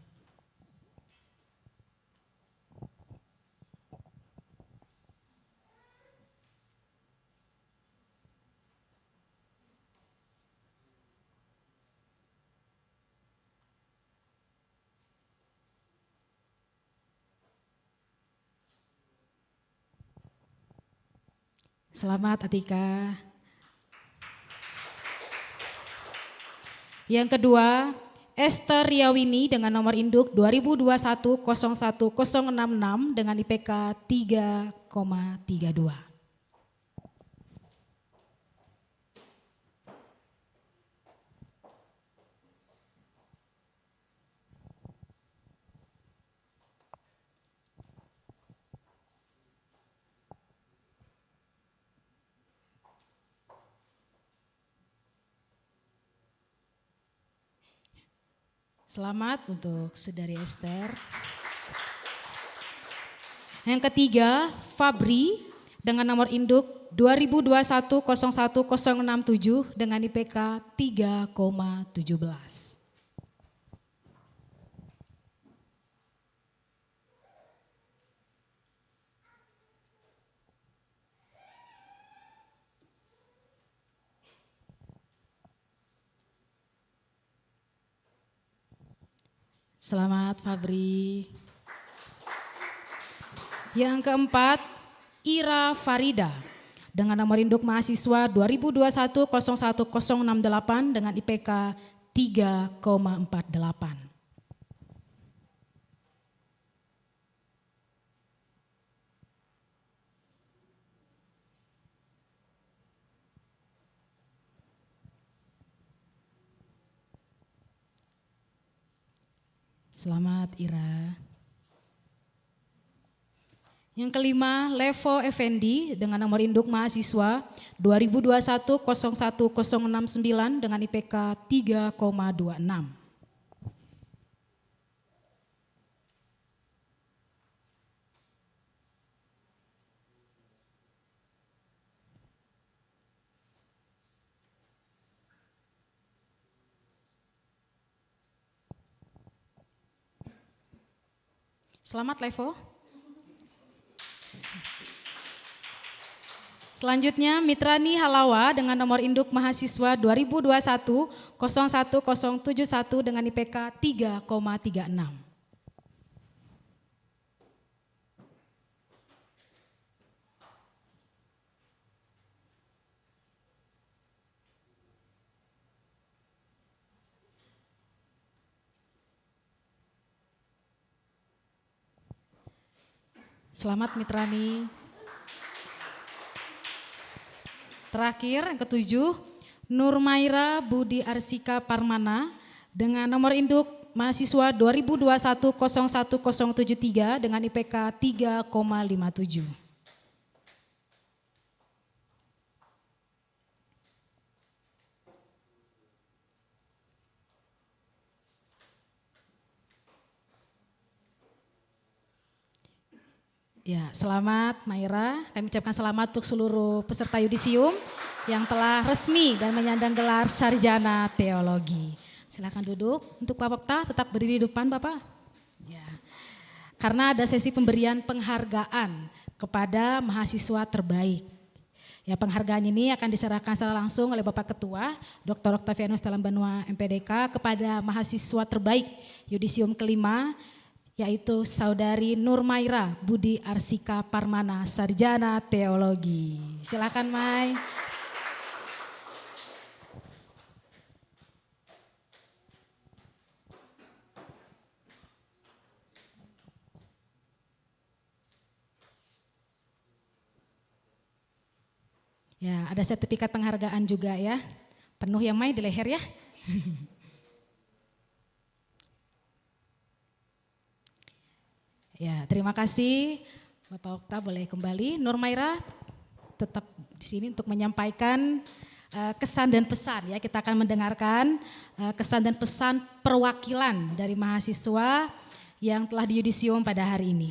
Selamat Atika. Yang kedua, Esther Riawini dengan nomor induk 2021 01066 dengan IPK 3,32. Selamat untuk Saudari Esther. Yang ketiga, Fabri dengan nomor induk 2021 01067 dengan IPK 3,17. Selamat Fabri. Yang keempat, Ira Farida dengan nomor induk mahasiswa 2021 01068 dengan IPK 3,48. Selamat Ira. Yang kelima, Levo Effendi dengan nomor induk mahasiswa 2021-01069 dengan IPK 3,26. Selamat Levo. Selanjutnya Mitrani Halawa dengan nomor induk mahasiswa 2021-01071 dengan IPK 3,36. Selamat Mitrani. Terakhir yang ketujuh, Nurmaira Budi Arsika Parmana dengan nomor induk mahasiswa 2021-01073 dengan IPK 3,57. Ya, selamat Maira. Kami ucapkan selamat untuk seluruh peserta yudisium yang telah resmi dan menyandang gelar sarjana teologi. Silakan duduk. Untuk Pak Pokta tetap berdiri di depan Bapak. Ya. Karena ada sesi pemberian penghargaan kepada mahasiswa terbaik. Ya, penghargaan ini akan diserahkan secara langsung oleh Bapak Ketua Dr. Octavianus Dalam Banua MPDK kepada mahasiswa terbaik yudisium kelima, yaitu Saudari Nurmaira Budi Arsika Parmana, sarjana teologi. Silakan Mai. Ya, ada sertifikat penghargaan juga ya. Penuh ya Mai di leher ya. Ya, terima kasih Bapak Okta, boleh kembali. Nurmaira tetap di sini untuk menyampaikan kesan dan pesan ya. Kita akan mendengarkan kesan dan pesan perwakilan dari mahasiswa yang telah di yudisium pada hari ini.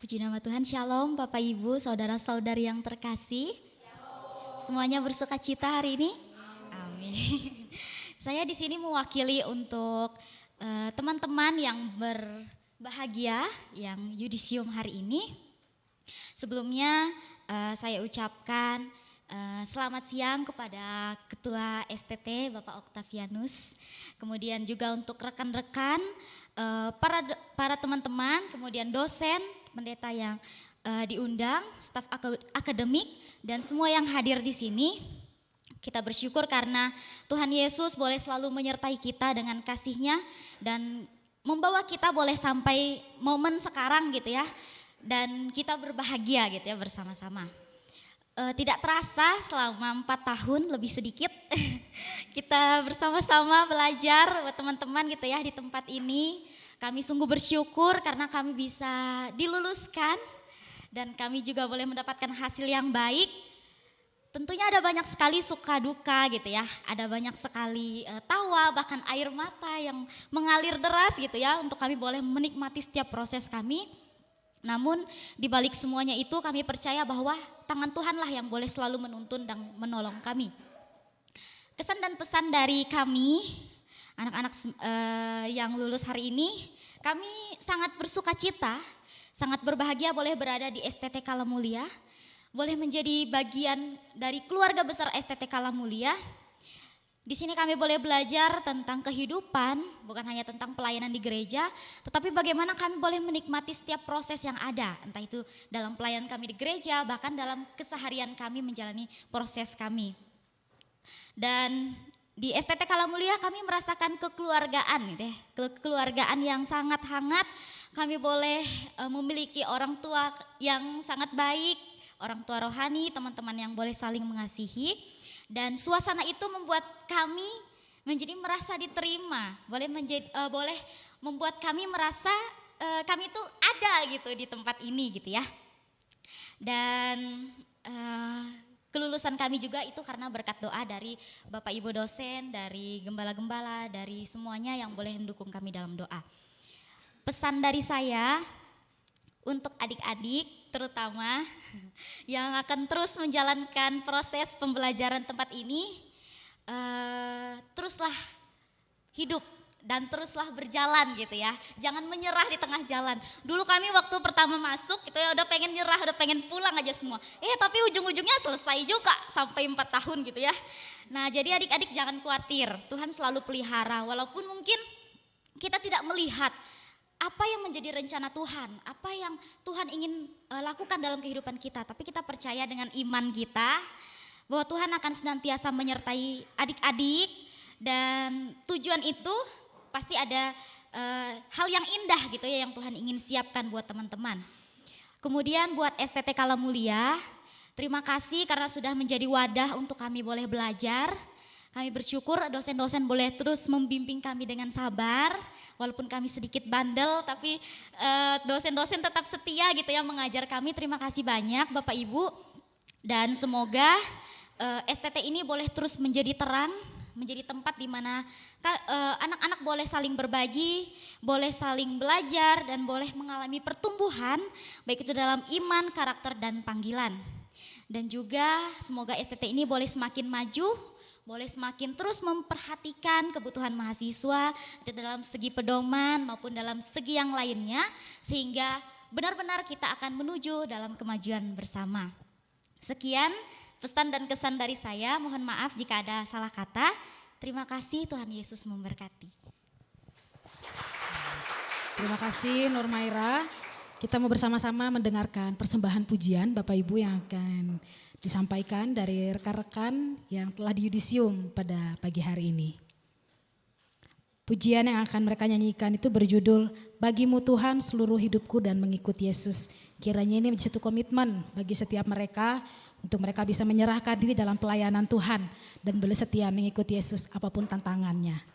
Puji nama Tuhan, Shalom Bapak Ibu, Saudara-saudari yang terkasih. Semuanya bersuka cita hari ini? Amin. Saya di sini mewakili untuk teman-teman yang berbahagia yang yudisium hari ini. Sebelumnya saya ucapkan selamat siang kepada Ketua STT Bapak Octavianus. Kemudian juga untuk rekan-rekan, para teman-teman, kemudian dosen, pendeta yang diundang, staf akademik, dan semua yang hadir di sini. Kita bersyukur karena Tuhan Yesus boleh selalu menyertai kita dengan kasih-Nya dan membawa kita boleh sampai momen sekarang gitu ya. Dan kita berbahagia gitu ya bersama-sama. Tidak terasa selama 4 tahun lebih sedikit kita bersama-sama belajar buat teman-teman gitu ya di tempat ini. Kami sungguh bersyukur karena kami bisa diluluskan dan kami juga boleh mendapatkan hasil yang baik. Tentunya ada banyak sekali suka duka gitu ya, ada banyak sekali tawa bahkan air mata yang mengalir deras gitu ya untuk kami boleh menikmati setiap proses kami. Namun di balik semuanya itu kami percaya bahwa tangan Tuhanlah yang boleh selalu menuntun dan menolong kami. Kesan dan pesan dari kami, anak-anak yang lulus hari ini, kami sangat bersuka cita, sangat berbahagia boleh berada di STT Kalamulia, boleh menjadi bagian dari keluarga besar STT Kalamulia. Di sini kami boleh belajar tentang kehidupan, bukan hanya tentang pelayanan di gereja, tetapi bagaimana kami boleh menikmati setiap proses yang ada, entah itu dalam pelayanan kami di gereja, bahkan dalam keseharian kami menjalani proses kami. Dan di STT Kalamulia kami merasakan kekeluargaan, gitu ya, kekeluargaan yang sangat hangat. Kami boleh memiliki orang tua yang sangat baik, orang tua rohani, teman-teman yang boleh saling mengasihi. Dan suasana itu membuat kami menjadi merasa diterima, boleh membuat kami merasa kami tuh ada gitu di tempat ini gitu ya. Dan kelulusan kami juga itu karena berkat doa dari Bapak Ibu dosen, dari gembala-gembala, dari semuanya yang boleh mendukung kami dalam doa. Pesan dari saya untuk adik-adik terutama yang akan terus menjalankan proses pembelajaran tempat ini, teruslah hidup dan teruslah berjalan gitu ya. Jangan menyerah di tengah jalan. Dulu kami waktu pertama masuk gitu ya udah pengen nyerah, udah pengen pulang aja semua. Tapi ujung-ujungnya selesai juga sampai 4 tahun gitu ya. Nah jadi adik-adik jangan khawatir, Tuhan selalu pelihara. Walaupun mungkin kita tidak melihat apa yang menjadi rencana Tuhan, apa yang Tuhan ingin lakukan dalam kehidupan kita. Tapi kita percaya dengan iman kita bahwa Tuhan akan senantiasa menyertai adik-adik. Dan tujuan itu pasti ada hal yang indah gitu ya yang Tuhan ingin siapkan buat teman-teman. Kemudian buat STT Kala Mulia, terima kasih karena sudah menjadi wadah untuk kami boleh belajar. Kami bersyukur dosen-dosen boleh terus membimbing kami dengan sabar. Walaupun kami sedikit bandel tapi dosen-dosen tetap setia gitu ya mengajar kami. Terima kasih banyak Bapak Ibu. Dan semoga STT ini boleh terus menjadi terang, menjadi tempat di mana anak-anak boleh saling berbagi, boleh saling belajar dan boleh mengalami pertumbuhan baik itu dalam iman, karakter dan panggilan. Dan juga semoga STT ini boleh semakin maju, boleh semakin terus memperhatikan kebutuhan mahasiswa itu dalam segi pedoman maupun dalam segi yang lainnya sehingga benar-benar kita akan menuju dalam kemajuan bersama. Sekian pesan dan kesan dari saya, mohon maaf jika ada salah kata. Terima kasih, Tuhan Yesus memberkati. Terima kasih Nur Maira. Kita mau bersama-sama mendengarkan persembahan pujian Bapak Ibu yang akan disampaikan dari rekan-rekan yang telah di yudisium pada pagi hari ini. Pujian yang akan mereka nyanyikan itu berjudul Bagimu Tuhan seluruh hidupku dan mengikut Yesus. Kiranya ini menjadi satu komitmen bagi setiap mereka untuk mereka bisa menyerahkan diri dalam pelayanan Tuhan dan boleh setia mengikuti Yesus apapun tantangannya.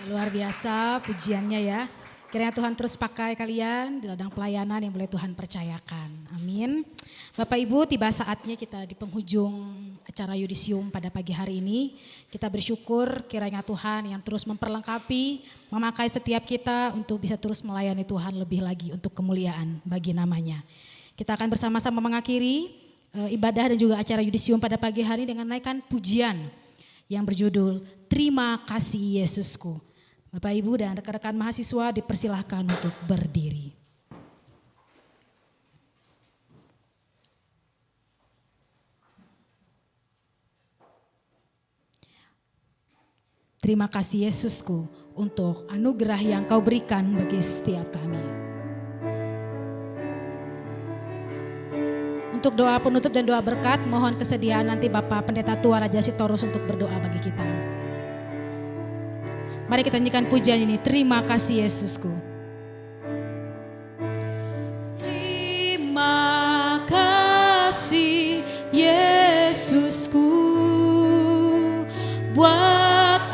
Luar biasa pujiannya ya. Kiranya Tuhan terus pakai kalian di ladang pelayanan yang boleh Tuhan percayakan. Amin. Bapak Ibu, tiba saatnya kita di penghujung acara Yudisium pada pagi hari ini. Kita bersyukur kiranya Tuhan yang terus memperlengkapi, memakai setiap kita untuk bisa terus melayani Tuhan lebih lagi untuk kemuliaan bagi namanya. Kita akan bersama-sama mengakhiri ibadah dan juga acara Yudisium pada pagi hari dengan naikkan pujian yang berjudul Terima Kasih Yesusku. Bapak Ibu dan rekan-rekan mahasiswa dipersilahkan untuk berdiri. Terima kasih Yesusku untuk anugerah yang Kau berikan bagi setiap kami. Untuk doa penutup dan doa berkat, mohon kesediaan nanti Bapak Pendeta Tua Raja Sitorus untuk berdoa bagi kita. Mari kita nyanyikan pujian ini, terima kasih Yesusku. Terima kasih Yesusku buat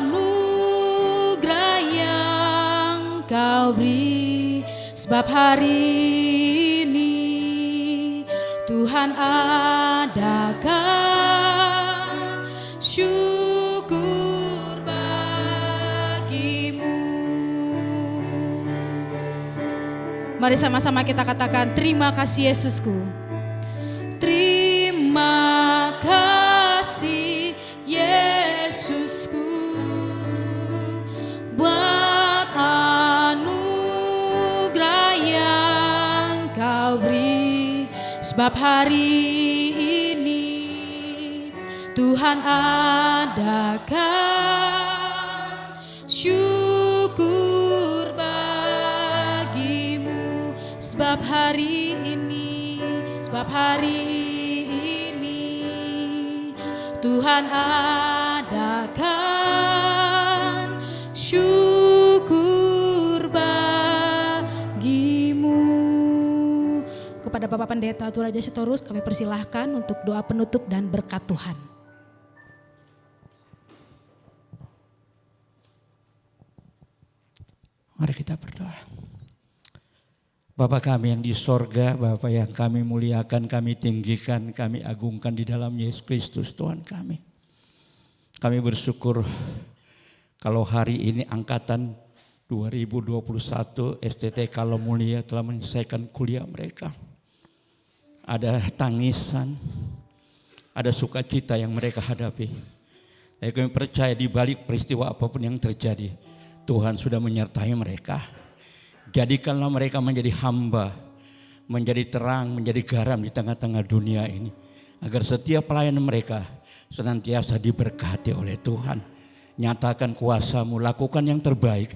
anugerah yang Kau beri, sebab hari ini Tuhan adakan syukur Mari sama-sama kita katakan terima kasih Yesusku. Terima kasih Yesusku buat anugerah yang Kau beri, sebab hari ini Tuhan adakan syukur bagimu, sebab hari ini Tuhan adakan syukur bagimu. Kepada Bapak Pendeta Tua Raja Sitorus kami persilahkan untuk doa penutup dan berkat Tuhan. Mari kita berdoa. Bapa kami yang di sorga, Bapa yang kami muliakan, kami tinggikan, kami agungkan di dalam Yesus Kristus Tuhan kami. Kami bersyukur kalau hari ini angkatan 2021 STT Kalau Mulia telah menyelesaikan kuliah mereka. Ada tangisan, ada sukacita yang mereka hadapi. Tapi kami percaya di balik peristiwa apapun yang terjadi, Tuhan sudah menyertai mereka. Jadikanlah mereka menjadi hamba, menjadi terang, menjadi garam di tengah-tengah dunia ini. Agar setiap pelayanan mereka senantiasa diberkati oleh Tuhan. Nyatakan kuasa-Mu, lakukan yang terbaik.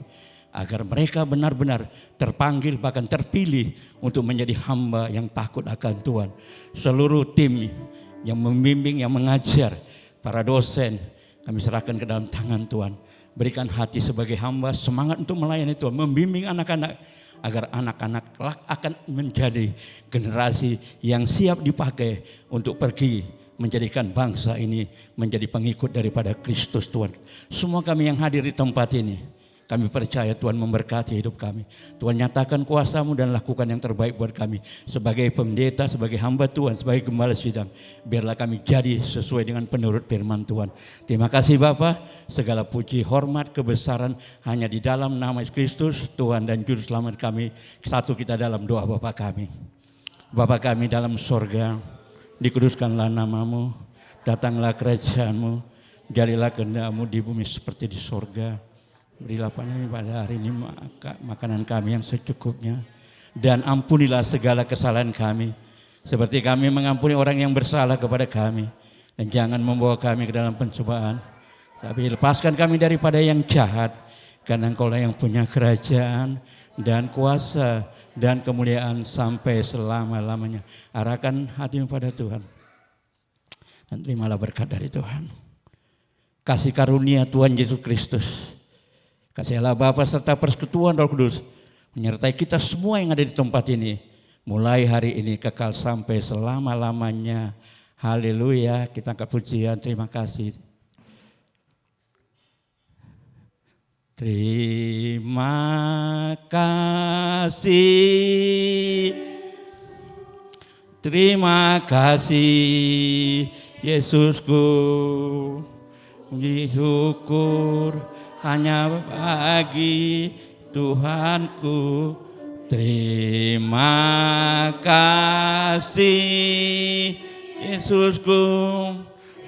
Agar mereka benar-benar terpanggil bahkan terpilih untuk menjadi hamba yang takut akan Tuhan. Seluruh tim yang membimbing, yang mengajar, para dosen kami serahkan ke dalam tangan Tuhan. Berikan hati sebagai hamba, semangat untuk melayani Tuhan, membimbing anak-anak agar anak-anak kelak akan menjadi generasi yang siap dipakai untuk pergi menjadikan bangsa ini menjadi pengikut daripada Kristus Tuhan. Semua kami yang hadir di tempat ini, kami percaya Tuhan memberkati hidup kami. Tuhan nyatakan kuasa-Mu dan lakukan yang terbaik buat kami. Sebagai pendeta, sebagai hamba Tuhan, sebagai gembala sidang. Biarlah kami jadi sesuai dengan penurut firman Tuhan. Terima kasih Bapa. Segala puji, hormat, kebesaran hanya di dalam nama Yesus Kristus, Tuhan dan Juru Selamat kami. Satu kita dalam doa Bapa kami. Bapa kami dalam sorga, dikuduskanlah nama-Mu. Datanglah kerajaan-Mu. Jadilah kehendak-Mu di bumi seperti di sorga. Berilah kami pada hari ini makanan kami yang secukupnya. Dan ampunilah segala kesalahan kami, seperti kami mengampuni orang yang bersalah kepada kami. Dan jangan membawa kami ke dalam pencobaan, tapi lepaskan kami daripada yang jahat. Karena Engkau-lah yang punya kerajaan dan kuasa dan kemuliaan sampai selama-lamanya. Arahkan hatimu pada Tuhan. Dan terimalah berkat dari Tuhan. Kasih karunia Tuhan Yesus Kristus, kasih Allah Bapa serta persekutuan Roh Kudus menyertai kita semua yang ada di tempat ini. Mulai hari ini kekal sampai selama-lamanya. Haleluya. Kita angkat pujian. Terima kasih. Terima kasih. Terima kasih Yesusku. Puji syukur hanya bagi Tuhanku. Terima kasih Yesusku.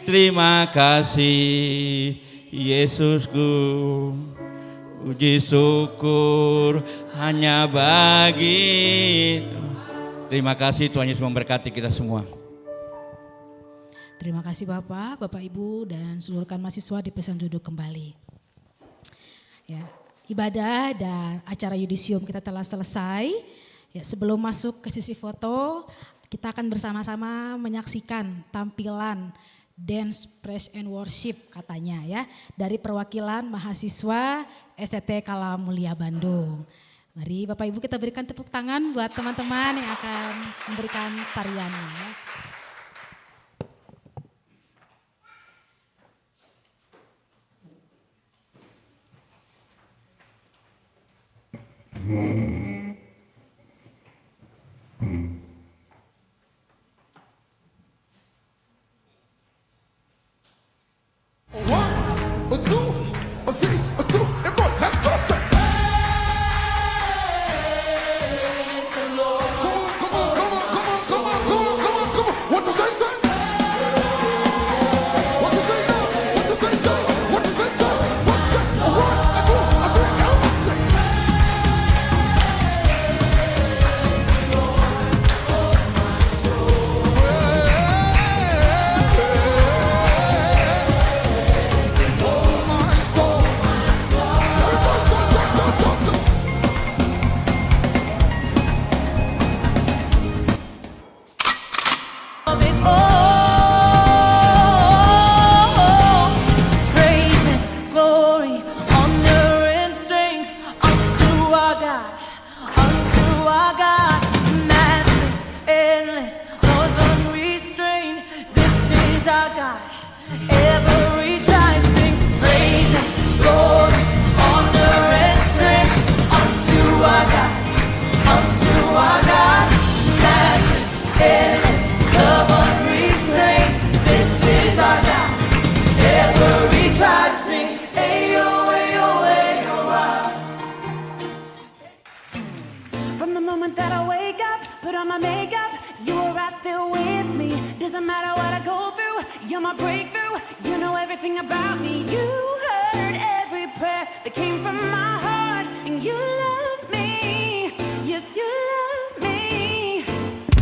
Terima kasih Yesusku. Puji syukur hanya bagi. Terima kasih, Tuhan Yesus memberkati kita semua. Terima kasih Bapak, Bapak Ibu dan seluruh rekan mahasiswa dipersilakan duduk kembali. Ya, ibadah dan acara yudisium kita telah selesai. Ya, sebelum masuk ke sesi foto, kita akan bersama-sama menyaksikan tampilan Dance, Praise and Worship katanya ya dari perwakilan mahasiswa STT Kala Mulia Bandung. Mari Bapak Ibu kita berikan tepuk tangan buat teman-teman yang akan memberikan tariannya ya. A two, a three, a two, and one. Let's go, sir. Come on, come on, come on, come on, come on, come on, come on, come on. What you say, sir? What you say now? What you say, sir? What you say, sir? What you say? One, a two, a three, and one. Of it all, praise and glory, honor and strength unto our God, matchless, endless, Lord unrestrained. This is our God. Every time sing praise and glory, honor and strength unto our God, matchless, endless, love unrestrained. This is our God. Every tribe sing, ayo, ayo, ayo, ah. From the moment that I wake up, put on my makeup, you are right there with me. Doesn't matter what I go through, you're my breakthrough. You know everything about me. You heard every prayer that came from my heart, and you love me. Yes, you love me.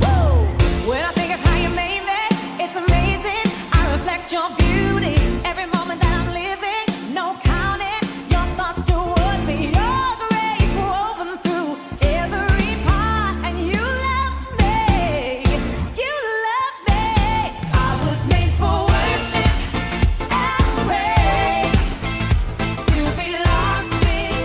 Woo! When I think of how you made me, it's amazing. I reflect your beauty every moment that I'm living. No counting your thoughts toward me. Your grace woven through every part, and you love me. You love me. I was made for worship and praise, to be lost in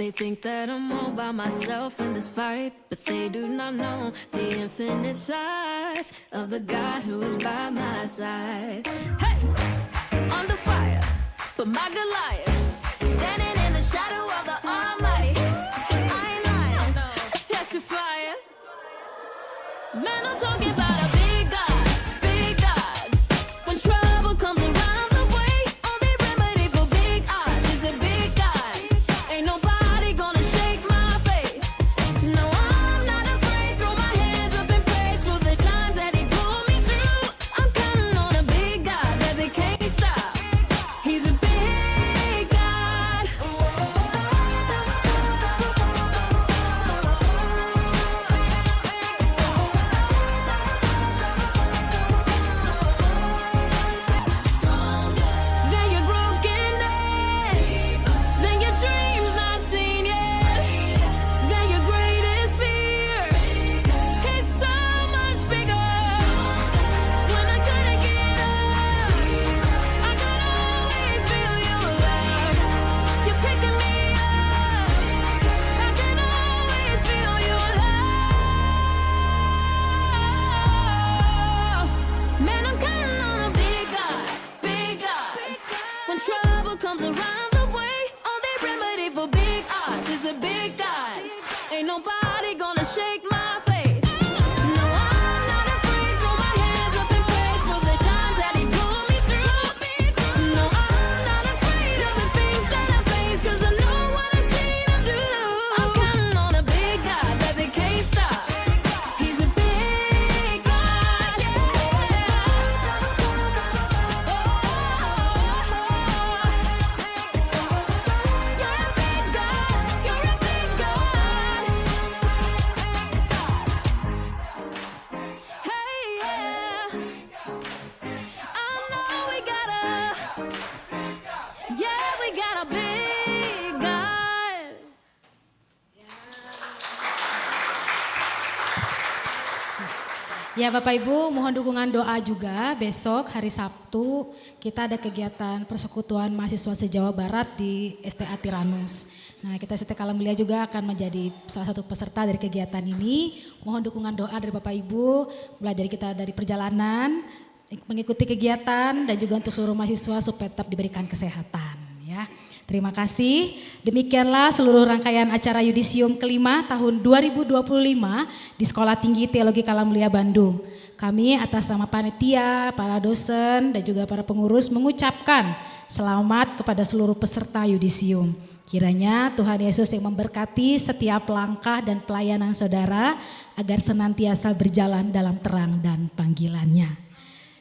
They think that I'm all by myself in this fight, but they do not know the infinite size of the God who is by my side. Hey, under fire, but my Goliath standing in the shadow of the Almighty. I ain't lying, just testifying. Man, I'm talking about a big God, big God. When trouble comes around the way, only remedy for big odds is a big God. Ain't nobody gonna shake my faith. No, I'm not afraid. Throw my hands up in praise for the times that He pulled me through. I'm counting on a big God that they can't stop. He's a big God. Than your brokenness, than your dreams not seen yet, than your greatest fear. He's so much bigger. When I couldn't get up, I could always feel your love. You're picking me up. I can always feel your love. Man, I'm counting on a big God, big God. When trouble comes around the way, only remedy for big odds is a big God. Ain't nobody gonna shake my faith. No, I'm not afraid. Throw my hands up in praise for the times that He pulled me through. No, I'm not afraid of the things that I face, 'cause I know what I've seen Him do. I'm counting on a big God that they can't stop. He's a big God. You're a big God. Hey, yeah. I know we got a big God. Ya Bapak Ibu, mohon dukungan doa juga. Besok hari Sabtu kita ada kegiatan persekutuan mahasiswa se-Jawa Barat di STA Tiranus. Nah, kita ST Kalam Mulia juga akan menjadi salah satu peserta dari kegiatan ini. Mohon dukungan doa dari Bapak Ibu, mulai dari kita dari perjalanan, mengikuti kegiatan dan juga untuk seluruh mahasiswa supaya tetap diberikan kesehatan ya. Terima kasih. Demikianlah seluruh rangkaian acara Yudisium kelima tahun 2025 di Sekolah Tinggi Teologi Kalam Mulia Bandung. Kami atas nama panitia, para dosen dan juga para pengurus mengucapkan selamat kepada seluruh peserta Yudisium. Kiranya Tuhan Yesus yang memberkati setiap langkah dan pelayanan saudara agar senantiasa berjalan dalam terang dan panggilannya.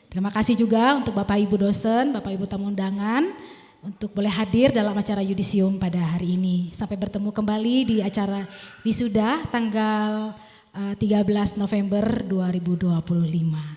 Terima kasih juga untuk Bapak Ibu dosen, Bapak Ibu tamu undangan untuk boleh hadir dalam acara Yudisium pada hari ini. Sampai bertemu kembali di acara wisuda tanggal 13 November 2025.